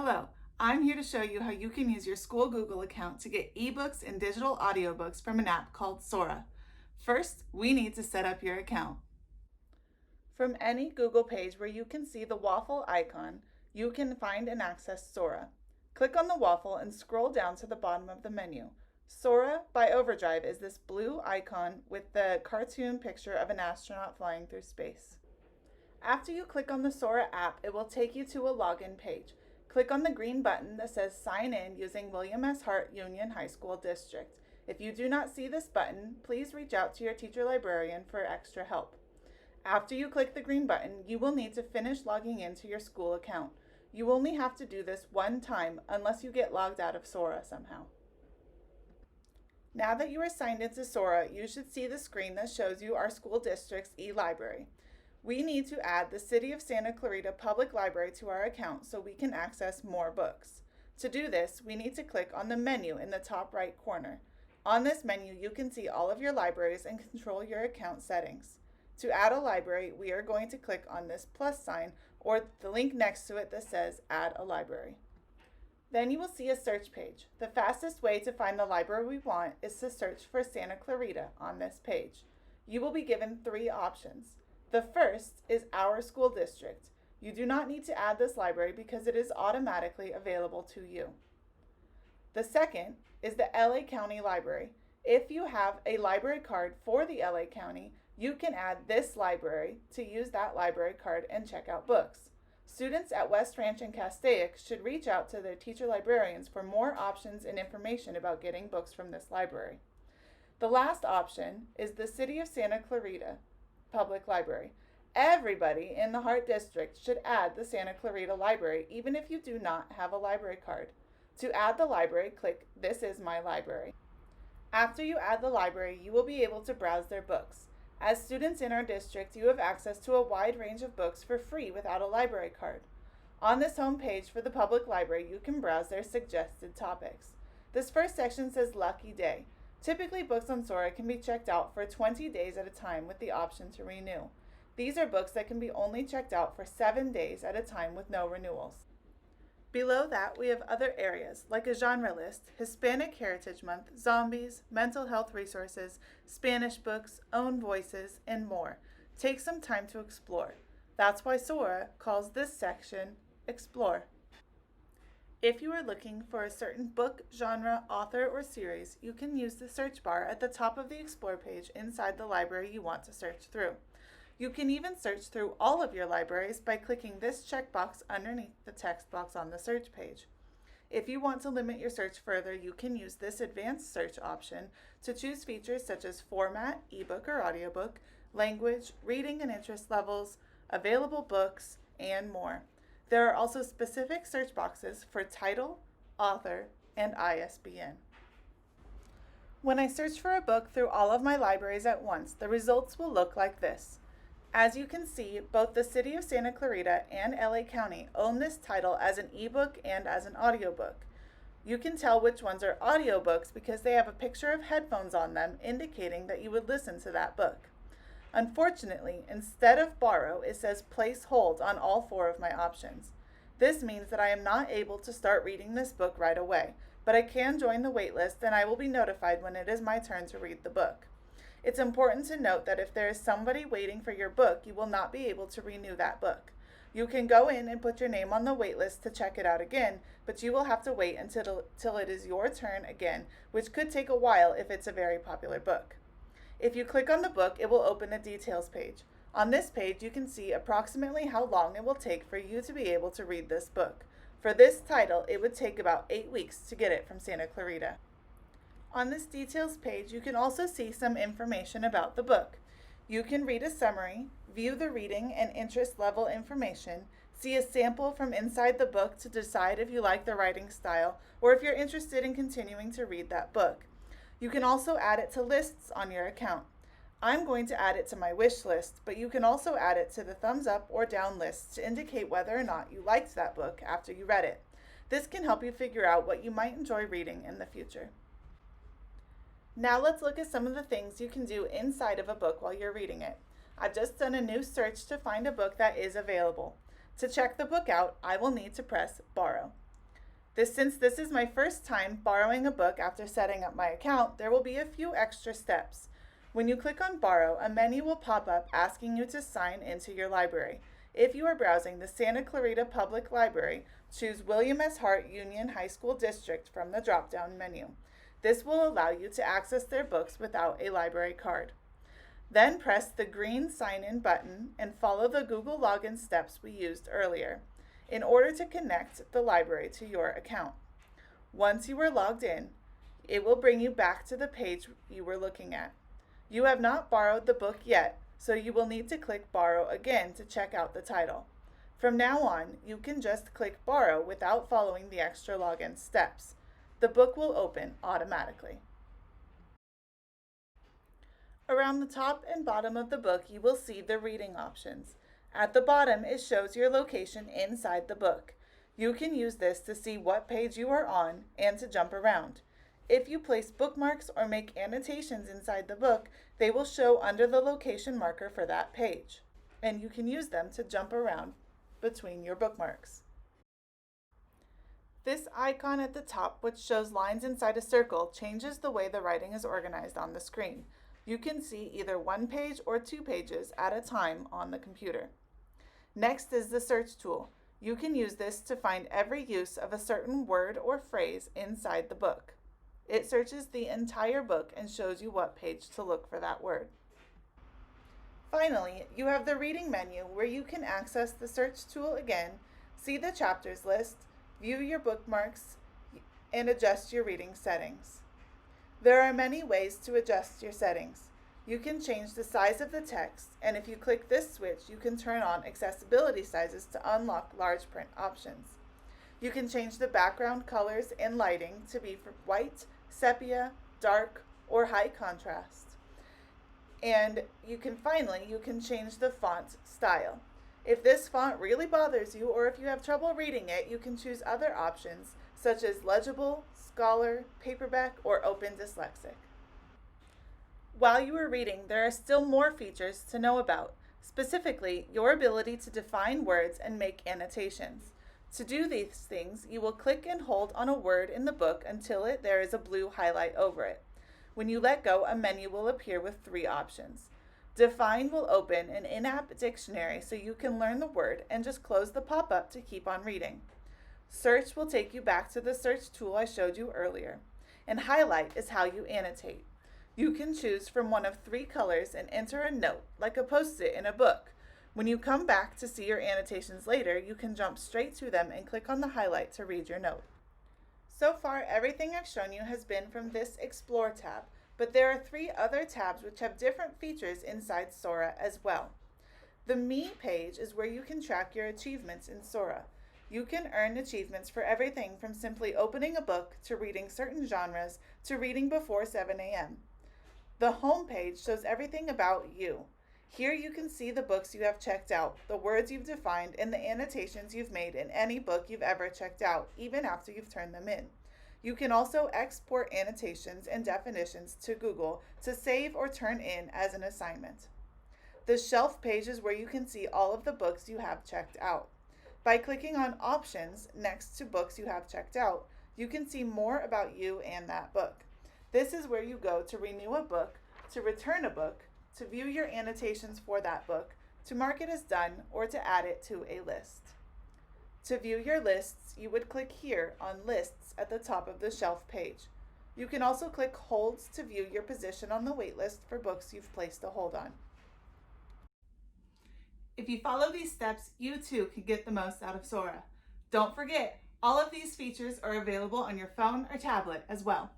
Hello, I'm here to show you how you can use your school Google account to get ebooks and digital audiobooks from an app called Sora. First, we need to set up your account. From any Google page where you can see the waffle icon, you can find and access Sora. Click on the waffle and scroll down to the bottom of the menu. Sora by Overdrive is this blue icon with the cartoon picture of an astronaut flying through space. After you click on the Sora app, it will take you to a login page. Click on the green button that says Sign In using William S. Hart Union High School District. If you do not see this button, please reach out to your teacher librarian for extra help. After you click the green button, you will need to finish logging into your school account. You only have to do this one time unless you get logged out of Sora somehow. Now that you are signed into Sora, you should see the screen that shows you our school district's e-library. We need to add the City of Santa Clarita Public Library to our account so we can access more books. To do this, we need to click on the menu in the top right corner. On this menu, you can see all of your libraries and control your account settings. To add a library, we are going to click on this plus sign or the link next to it that says Add a Library. Then you will see a search page. The fastest way to find the library we want is to search for Santa Clarita on this page. You will be given 3 options. The first is our school district. You do not need to add this library because it is automatically available to you. The second is the LA County Library. If you have a library card for the LA County, you can add this library to use that library card and check out books. Students at West Ranch and Castaic should reach out to their teacher librarians for more options and information about getting books from this library. The last option is the City of Santa Clarita Public Library. Everybody in the Hart District should add the Santa Clarita Library, even if you do not have a library card. To add the library, click This is my library. After you add the library, you will be able to browse their books. As students in our district, you have access to a wide range of books for free without a library card. On this home page for the public library, you can browse their suggested topics. This first section says Lucky Day. Typically, books on Sora can be checked out for 20 days at a time with the option to renew. These are books that can be only checked out for 7 days at a time with no renewals. Below that, we have other areas like a genre list, Hispanic Heritage Month, zombies, mental health resources, Spanish books, own voices, and more. Take some time to explore. That's why Sora calls this section Explore. If you are looking for a certain book, genre, author, or series, you can use the search bar at the top of the Explore page inside the library you want to search through. You can even search through all of your libraries by clicking this checkbox underneath the text box on the search page. If you want to limit your search further, you can use this advanced search option to choose features such as format, ebook or audiobook, language, reading and interest levels, available books, and more. There are also specific search boxes for title, author, and ISBN. When I search for a book through all of my libraries at once, the results will look like this. As you can see, both the City of Santa Clarita and LA County own this title as an ebook and as an audiobook. You can tell which ones are audiobooks because they have a picture of headphones on them indicating that you would listen to that book. Unfortunately, instead of borrow, it says place hold on all 4 of my options. This means that I am not able to start reading this book right away, but I can join the waitlist and I will be notified when it is my turn to read the book. It's important to note that if there is somebody waiting for your book, you will not be able to renew that book. You can go in and put your name on the waitlist to check it out again, but you will have to wait until it is your turn again, which could take a while if it's a very popular book. If you click on the book, it will open a details page. On this page, you can see approximately how long it will take for you to be able to read this book. For this title, it would take about 8 weeks to get it from Santa Clarita. On this details page, you can also see some information about the book. You can read a summary, view the reading and interest level information, see a sample from inside the book to decide if you like the writing style or if you're interested in continuing to read that book. You can also add it to lists on your account. I'm going to add it to my wish list, but you can also add it to the thumbs up or down lists to indicate whether or not you liked that book after you read it. This can help you figure out what you might enjoy reading in the future. Now let's look at some of the things you can do inside of a book while you're reading it. I've just done a new search to find a book that is available. To check the book out, I will need to press Borrow. Since this is my first time borrowing a book after setting up my account, there will be a few extra steps. When you click on Borrow, a menu will pop up asking you to sign into your library. If you are browsing the Santa Clarita Public Library, choose William S. Hart Union High School District from the drop-down menu. This will allow you to access their books without a library card. Then press the green Sign In button and follow the Google login steps we used earlier in order to connect the library to your account. Once you are logged in, it will bring you back to the page you were looking at. You have not borrowed the book yet, so you will need to click Borrow again to check out the title. From now on, you can just click Borrow without following the extra login steps. The book will open automatically. Around the top and bottom of the book, you will see the reading options. At the bottom, it shows your location inside the book. You can use this to see what page you are on and to jump around. If you place bookmarks or make annotations inside the book, they will show under the location marker for that page, and you can use them to jump around between your bookmarks. This icon at the top, which shows lines inside a circle, changes the way the writing is organized on the screen. You can see either one page or 2 pages at a time on the computer. Next is the search tool. You can use this to find every use of a certain word or phrase inside the book. It searches the entire book and shows you what page to look for that word. Finally, you have the reading menu where you can access the search tool again, see the chapters list, view your bookmarks, and adjust your reading settings. There are many ways to adjust your settings. You can change the size of the text, and if you click this switch, you can turn on accessibility sizes to unlock large print options. You can change the background colors and lighting to be for white, sepia, dark, or high contrast. And you can change the font style. If this font really bothers you, or if you have trouble reading it, you can choose other options such as legible, scholar, paperback, or open dyslexic. While you are reading, there are still more features to know about, specifically your ability to define words and make annotations. To do these things, you will click and hold on a word in the book until there is a blue highlight over it. When you let go, a menu will appear with 3 options. Define will open an in-app dictionary so you can learn the word and just close the pop-up to keep on reading. Search will take you back to the search tool I showed you earlier. And highlight is how you annotate. You can choose from one of 3 colors and enter a note, like a post-it in a book. When you come back to see your annotations later, you can jump straight to them and click on the highlight to read your note. So far, everything I've shown you has been from this Explore tab, but there are 3 other tabs which have different features inside Sora as well. The Me page is where you can track your achievements in Sora. You can earn achievements for everything from simply opening a book to reading certain genres to reading before 7 a.m. The home page shows everything about you. Here you can see the books you have checked out, the words you've defined, and the annotations you've made in any book you've ever checked out, even after you've turned them in. You can also export annotations and definitions to Google to save or turn in as an assignment. The shelf page is where you can see all of the books you have checked out. By clicking on Options next to books you have checked out, you can see more about you and that book. This is where you go to renew a book, to return a book, to view your annotations for that book, to mark it as done, or to add it to a list. To view your lists, you would click here on Lists at the top of the shelf page. You can also click Holds to view your position on the waitlist for books you've placed a hold on. If you follow these steps, you too can get the most out of Sora. Don't forget, all of these features are available on your phone or tablet as well.